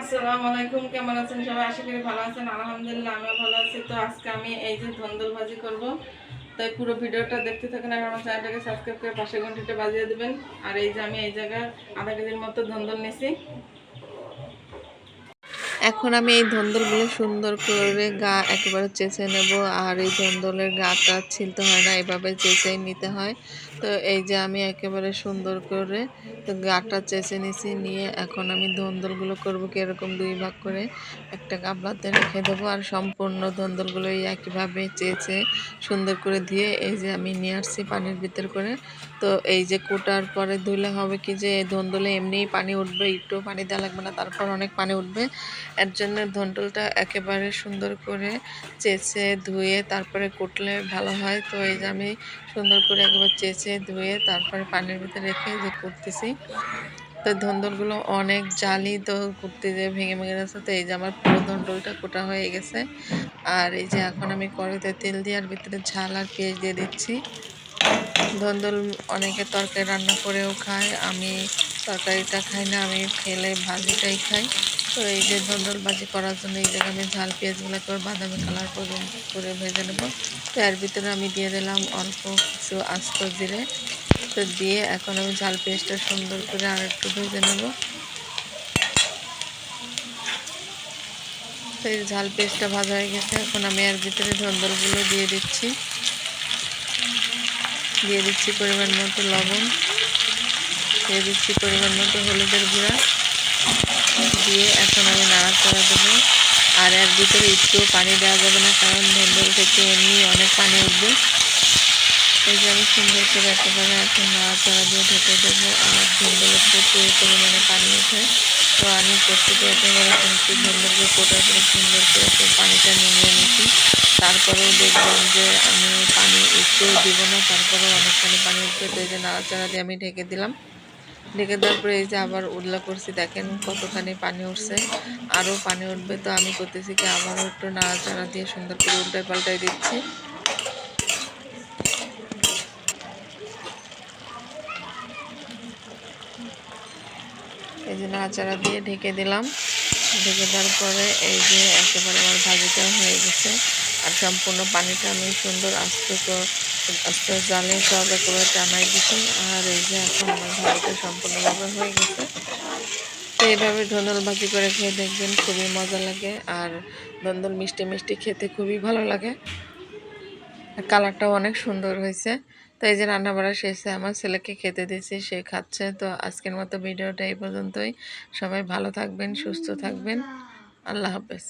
আসসালামু আলাইকুম, কেমন আছেন সবাই? আশা করি ভালো আছেন। আলহামদুলিল্লাহ আমিও ভালো আছি। তো আজকে আমি এই যে ধন্দল ভাজি করব, তাই পুরো ভিডিওটা দেখতে থাকেন আর আমার চ্যানেলটাকে সাবস্ক্রাইব করে পাশে ঘন্টিটা বাজিয়ে দেবেন। আর এই যে আমি এই জায়গায় আধা কেজির মতো ধন্দল নিছি। এখন আমি এই ধন্দলগুলো সুন্দর করে গা একেবারে চেঁচে নেব। আর এই ধন্দলের গাটা ছিলতে হয় না, এভাবে চেঁচেই নিতে হয়। তো এই যে আমি একেবারে সুন্দর করে তো গাটা চেঁচে নিছি, নিয়ে এখন আমি ধন্দলগুলো করব কি এরকম দুই ভাগ করে একটা গামলাতে রেখে দেবো। আর সম্পূর্ণ ধন্দলগুলো এই একইভাবে চেঁচে সুন্দর করে ধুয়ে এই যে আমি নিয়ে আসছি পানির ভিতর করে। তো এই যে কোটার পরে ধুলে হবে কি যে এই ধন্দলে এমনিই পানি উঠবে, একটু পানি দেওয়া লাগবে না, তারপর অনেক পানি উঠবে। এর জন্য ধন্ডলটা একেবারে সুন্দর করে চেঁচে ধুয়ে তারপরে কুটলে ভালো হয়। তো এই যে আমি সুন্দর করে একেবারে চেঁচে ধুয়ে তারপরে পানির ভিতরে রেখে যে কুটতেছি। তো ধন্দলগুলো অনেক জালি, তো কুটতে যেয়ে ভেঙে ভেঙে যাচ্ছে। তো এই যে আমার পুরো ধন্ডলটা কোটা হয়ে গেছে। আর এই যে এখন আমি কড়াইতে তেল দিয়ে আর ভিতরে ঝাল আর পেঁয়াজ দিয়ে দিচ্ছি। ধন্দল অনেকে তরকারি রান্না করেও খায়, আমি তরকারিটা খাই না, আমি খেলে ভাজিটাই খাই। তো এই যে ধন্দল ভাজি করার জন্য এই জায়গায় আমি ঝাল পেঁয়াজগুলোকে বাদামি কালার পর্যন্ত করে ভেজে নেব। তো এর ভিতরে আমি দিয়ে দিলাম অল্প কিছু আস্ত জিরে। তো দিয়ে এখন আমি ঝাল পেঁয়াজটা সুন্দর করে আর একটু ভেজে নেব। তো এই ঝাল পেঁয়াজটা ভাজা হয়ে গেছে, এখন আমি এর ভিতরে ধন্দলগুলো দিয়ে দিচ্ছি। দিয়ে দিচ্ছি পরিমাণ মতো লবণ, দিয়ে দিচ্ছি পরিমাণ মতো হলুদের গুঁড়া, দিয়ে এখন আমি নাড়াচাড়া দেবো। আর এর ভিতরে একটু পানি দেওয়া যাবে না, কারণ ধন্দল থেকে এমনি অনেক পানি উঠবে। এই যে আমি সুন্দর করে একেবারে এখন নাড়াচাড়া দিয়ে ঢেকে দেবো। আর ধন্দলে প্রচুর পরিমাণে পানি ওঠে, তো আমি প্রস্তুতি একেবারে কিন্তু ধন্দলকে কোটার করে সুন্দর করে পানিটা নিয়ে নিচ্ছি। তারপরেও দেখবেন যে আমি পানি একটু দিব না, তারপরেও অনেকখানি পানি উঠবে। তো এই যে নাড়াচাড়া দিয়ে আমি ঢেকে দিলাম। ঢেকে দেওয়ার পরে এই যে আবার উল্লা করছি, দেখেন কতখানি পানি উঠছে, আরও পানি উঠবে। তো আমি করতেছি কি আবারও একটু নাড়াচাড়া দিয়ে সুন্দর করে উল্টায় পাল্টাই দিচ্ছি। এই যে নাড়াচাড়া দিয়ে ঢেকে দিলাম। ঢেকে দেওয়ার পরে এই যে একেবারে আমার ভাজিটা হয়ে গেছে। আর সম্পূর্ণ পানিটা আমি সুন্দর আস্তে জালে সব একেবারে টানাই দিছি। আর এই যে এখন আমার ভাজিটা সম্পূর্ণভাবে হয়ে গেছে। তো এইভাবে ধন্দল ভাজি করে খেয়ে দেখবেন, খুবই মজা লাগে। আর ধন্দল মিষ্টি মিষ্টি খেতে খুবই ভালো লাগে, আর কালারটাও অনেক সুন্দর হয়েছে। তো এই যে রান্না বাড়া শেষে আমার ছেলেকে খেতে দিয়েছি, সে খাচ্ছে। তো আজকের মতো ভিডিওটা এই পর্যন্তই। সবাই ভালো থাকবেন, সুস্থ থাকবেন। আল্লাহ হাফেজ।